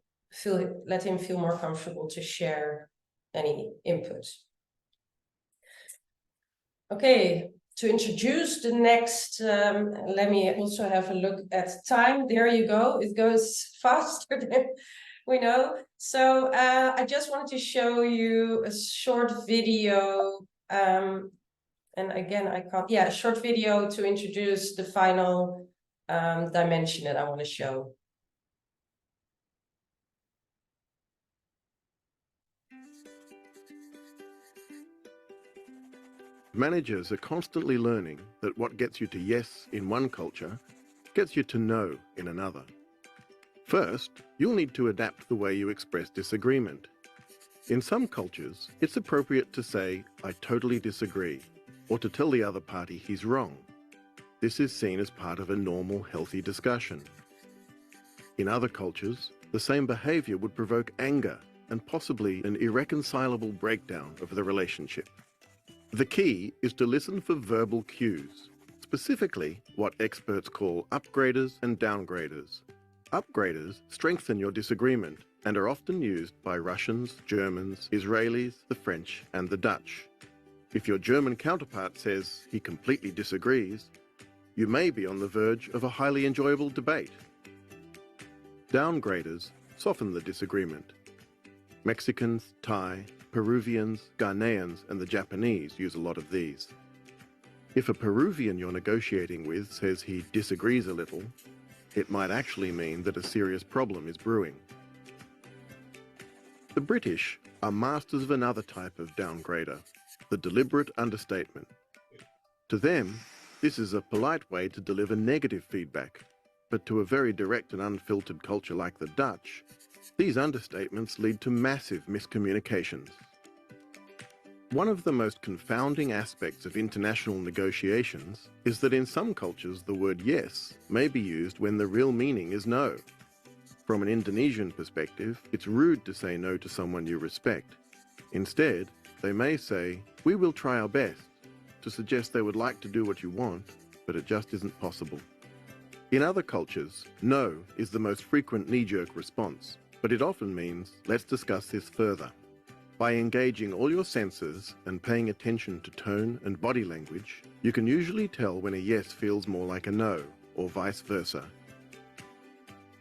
let him feel more comfortable to share any input. Okay, to introduce the next, let me also have a look at time. There you go, it goes faster than we know. So I just wanted to show you a short video. And again, a short video to introduce the final dimension that I want to show. Managers are constantly learning that what gets you to yes in one culture gets you to no in another. First, you'll need to adapt the way you express disagreement. In some cultures, it's appropriate to say, "I totally disagree," or to tell the other party he's wrong. This is seen as part of a normal, healthy discussion. In other cultures, the same behavior would provoke anger and possibly an irreconcilable breakdown of the relationship. The key is to listen for verbal cues, specifically what experts call upgraders and downgraders. Upgraders strengthen your disagreement and are often used by Russians, Germans, Israelis, the French, and the Dutch. If your German counterpart says he completely disagrees, you may be on the verge of a highly enjoyable debate. Downgraders soften the disagreement. Mexicans, Thai, Peruvians, Ghanaians, and the Japanese use a lot of these. If a Peruvian you're negotiating with says he disagrees a little, it might actually mean that a serious problem is brewing. The British are masters of another type of downgrader, the deliberate understatement. To them, this is a polite way to deliver negative feedback, but to a very direct and unfiltered culture like the Dutch, these understatements lead to massive miscommunications. One of the most confounding aspects of international negotiations is that in some cultures the word yes may be used when the real meaning is no. From an Indonesian perspective, it's rude to say no to someone you respect. Instead, they may say, "We will try our best," to suggest they would like to do what you want, but it just isn't possible. In other cultures, no is the most frequent knee-jerk response, but it often means, let's discuss this further. By engaging all your senses and paying attention to tone and body language, you can usually tell when a yes feels more like a no, or vice versa.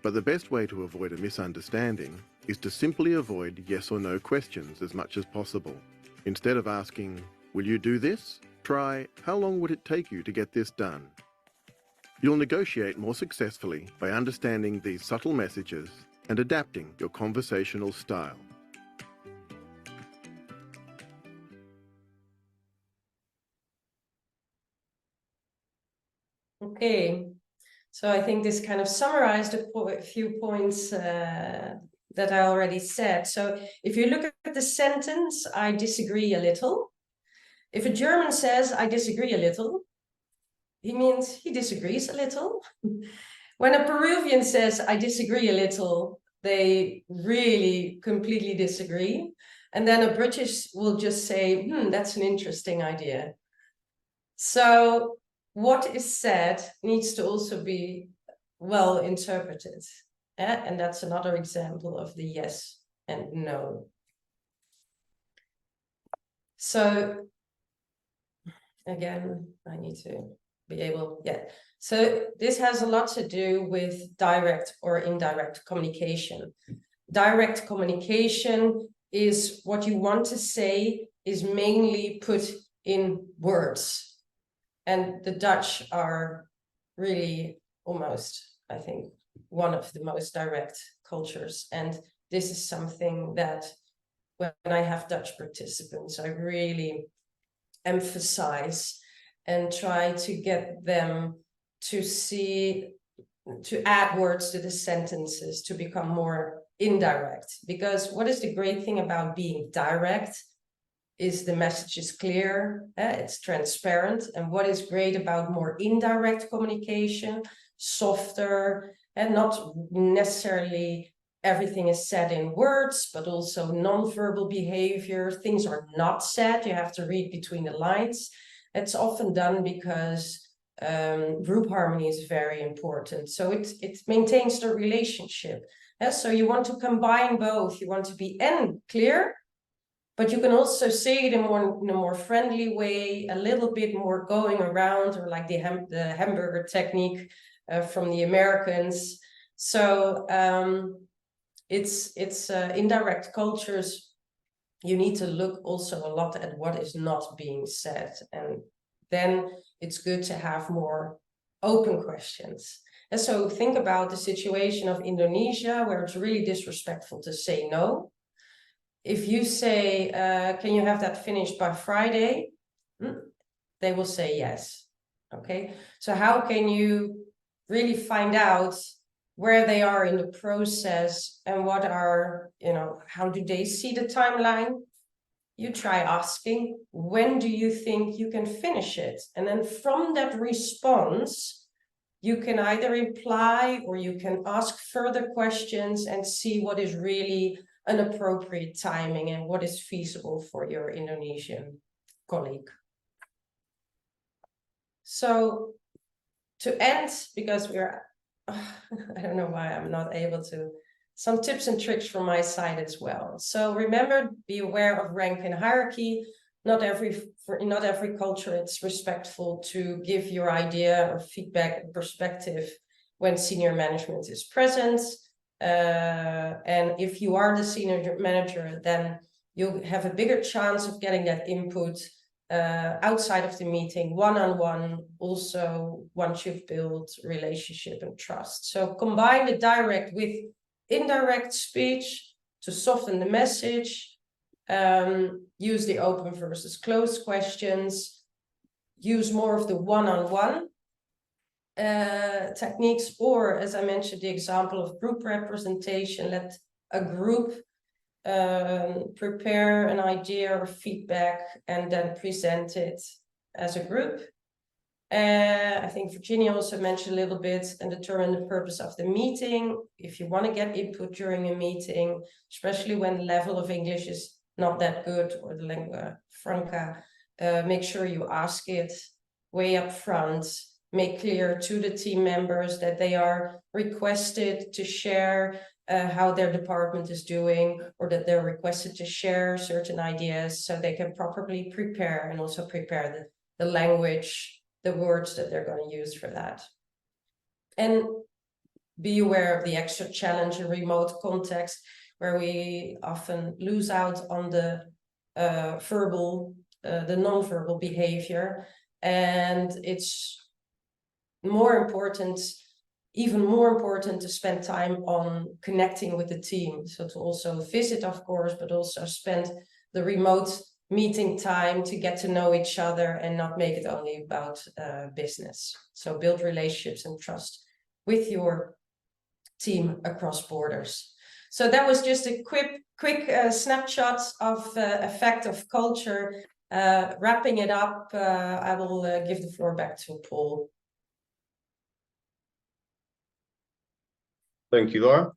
But the best way to avoid a misunderstanding is to simply avoid yes or no questions as much as possible. Instead of asking, "Will you do this?" try, "How long would it take you to get this done?" You'll negotiate more successfully by understanding these subtle messages and adapting your conversational style. Okay, so I think this kind of summarized a few points that I already said. So if you look at the sentence, "I disagree a little," if a German says, "I disagree a little," he means he disagrees a little. When a Peruvian says, "I disagree a little," they really completely disagree. And then a British will just say, "That's an interesting idea." So what is said needs to also be well interpreted. And that's another example of the yes and no. So again, I need to be able, So this has a lot to do with direct or indirect communication. Direct communication is what you want to say is mainly put in words. And the Dutch are really almost, I think, one of the most direct cultures. And this is something that when I have Dutch participants, I really emphasize and try to get them to add words to the sentences to become more indirect. Because what is the great thing about being direct is the message is clear, it's transparent. And what is great about more indirect communication, softer, and not necessarily everything is said in words, but also non-verbal behavior. Things are not said, you have to read between the lines. It's often done because group harmony is very important. So it maintains the relationship. So you want to combine both. You want to be clear, but you can also say it in a more friendly way, a little bit more going around, or like the hamburger technique from the Americans. So it's indirect cultures. You need to look also a lot at what is not being said, and then it's good to have more open questions. And so think about the situation of Indonesia, where it's really disrespectful to say no. If you say, "Can you have that finished by Friday?" They will say yes. Okay, so how can you really find out where they are in the process and what are, how do they see the timeline? You try asking, when do you think you can finish it? And then from that response, you can either imply or you can ask further questions and see what is really an appropriate timing and what is feasible for your Indonesian colleague. So to end, because I don't know why I'm not able to, some tips and tricks from my side as well. So remember, be aware of rank and hierarchy. Not every culture it's respectful to give your idea or feedback and perspective when senior management is present. And if you are the senior manager, then you'll have a bigger chance of getting that input outside of the meeting, one-on-one, also once you've built relationship and trust. So combine the direct with indirect speech to soften the message, use the open versus closed questions, use more of the one-on-one techniques, or as I mentioned, the example of group representation, let a group prepare an idea or feedback and then present it as a group. I think Virginia also mentioned a little bit, and determine the purpose of the meeting. If you want to get input during a meeting, especially when the level of English is not that good, or the lingua franca, make sure you ask it way up front. Make clear to the team members that they are requested to share how their department is doing, or that they're requested to share certain ideas, so they can properly prepare, and also prepare the language, the words that they're going to use for that. And be aware of the extra challenge in remote context, where we often lose out on the non-verbal behavior, and it's even more important to spend time on connecting with the team. So to also visit, of course, but also spend the remote meeting time to get to know each other and not make it only about business. So build relationships and trust with your team across borders. So that was just a quick snapshot of effect of culture. Wrapping it up, I will give the floor back to Paul. Thank you, Laura.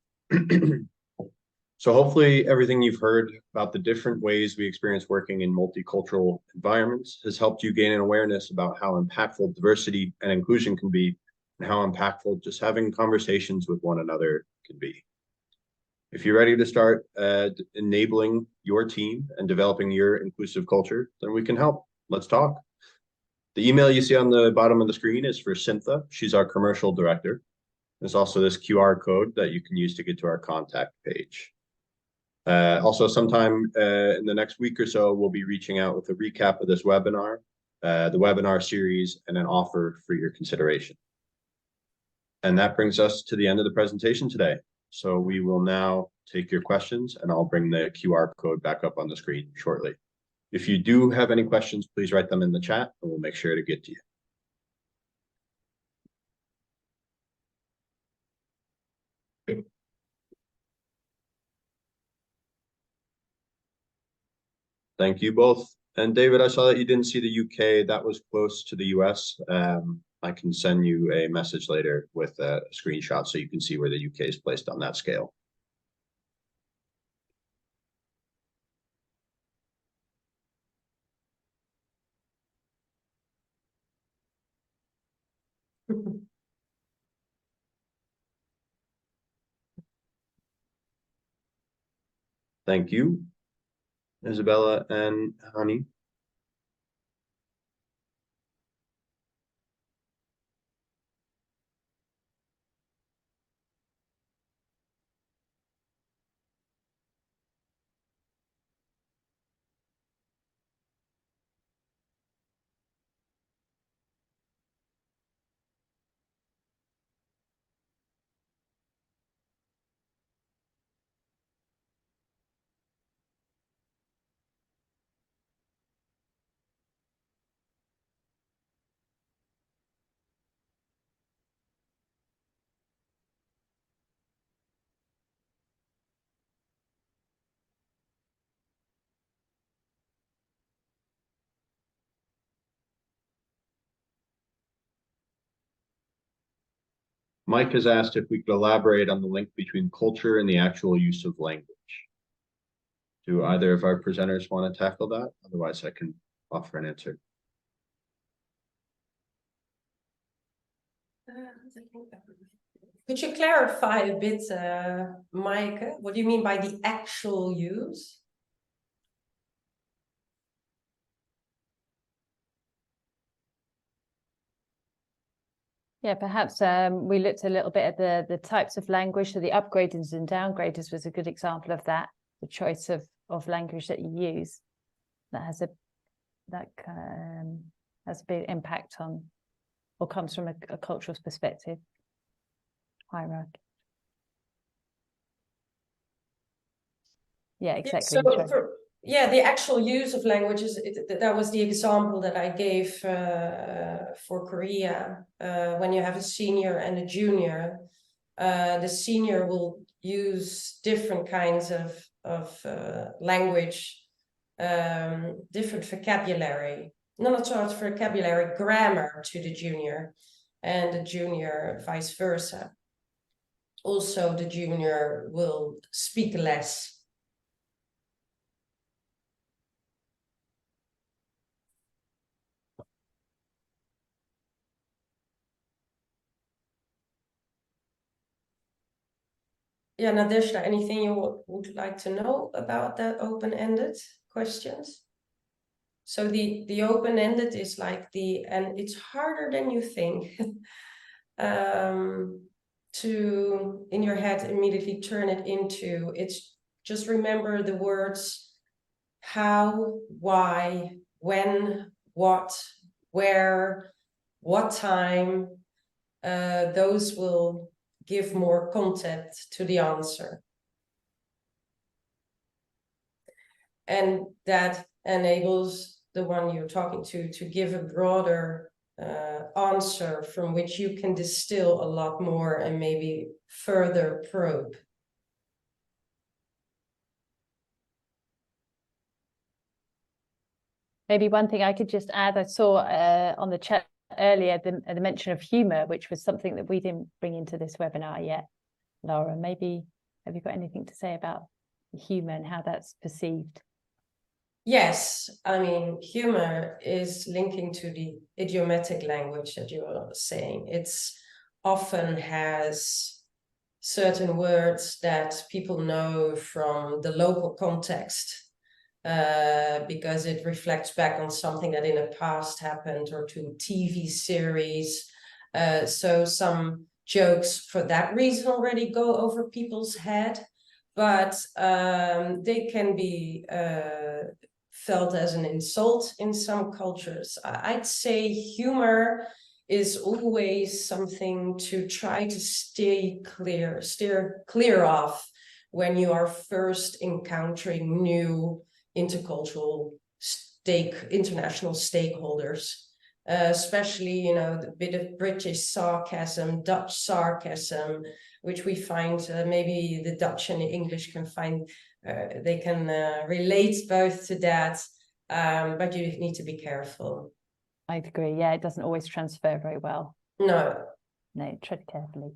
So hopefully everything you've heard about the different ways we experience working in multicultural environments has helped you gain an awareness about how impactful diversity and inclusion can be, and how impactful just having conversations with one another can be. If you're ready to start enabling your team and developing your inclusive culture, then we can help. Let's talk. The email you see on the bottom of the screen is for Cynthia. She's our commercial director. There's also this QR code that you can use to get to our contact page. Also, sometime in the next week or so, we'll be reaching out with a recap of this webinar, the webinar series, and an offer for your consideration. And that brings us to the end of the presentation today. So we will now take your questions, and I'll bring the QR code back up on the screen shortly. If you do have any questions, please write them in the chat, and we'll make sure to get to you. Thank you both. And David, I saw that you didn't see the UK. That was close to the US. I can send you a message later with a screenshot so you can see where the UK is placed on that scale. Thank you, Isabella and Hani. Mike has asked if we could elaborate on the link between culture and the actual use of language. Do either of our presenters want to tackle that? Otherwise, I can offer an answer. Could you clarify a bit, Mike? What do you mean by the actual use? Yeah, perhaps we looked a little bit at the types of language. So the upgraders and downgraders was a good example of that. The choice of language that you use that has a big impact on, or comes from a cultural perspective. Hierarchy. Yeah, Yeah, exactly. so the actual use of languages, that was the example that I gave for Korea. When you have a senior and a junior, the senior will use different kinds of language, different vocabulary, not just vocabulary, grammar to the junior, and the junior vice versa. Also, the junior will speak less. Yeah, Nadeshda, anything you would like to know about that open-ended questions? So the open-ended is like and it's harder than you think to in your head immediately turn it into, it's just remember the words how, why, when, what, where, what time. Those will give more content to the answer. And that enables the one you're talking to give a broader answer from which you can distill a lot more and maybe further probe. Maybe one thing I could just add, I saw on the chat earlier the mention of humor, which was something that we didn't bring into this webinar yet. Laura, maybe have you got anything to say about humor and how that's perceived? Yes, I mean, humor is linking to the idiomatic language that you're saying. It's often has certain words that people know from the local context, because it reflects back on something that in the past happened or to a TV series. So some jokes for that reason already go over people's head, but they can be felt as an insult in some cultures. I'd say humor is always something to try to steer clear of when you are first encountering new intercultural international stakeholders, especially, you know, the bit of British sarcasm, Dutch sarcasm, which we find maybe the Dutch and the English can find, they can relate both to that, but you need to be careful. I'd agree. Yeah, it doesn't always transfer very well. No, tread carefully.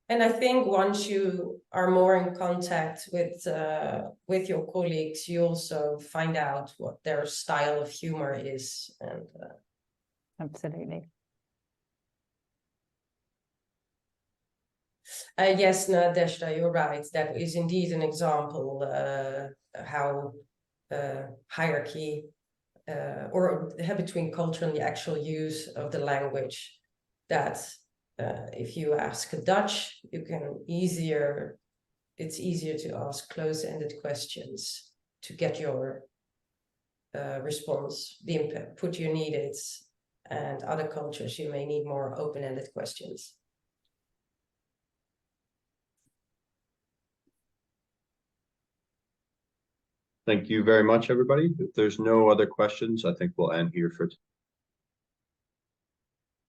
and I think once you are more in contact with your colleagues, you also find out what their style of humor is. And absolutely. Yes, Nadeshda, you're right. That is indeed an example how hierarchy or between culture and the actual use of the language, that if you ask a Dutch, it's easier to ask close-ended questions to get your response, the input you needed, and other cultures you may need more open-ended questions. Thank you very much, everybody. If there's no other questions, I think we'll end here for today.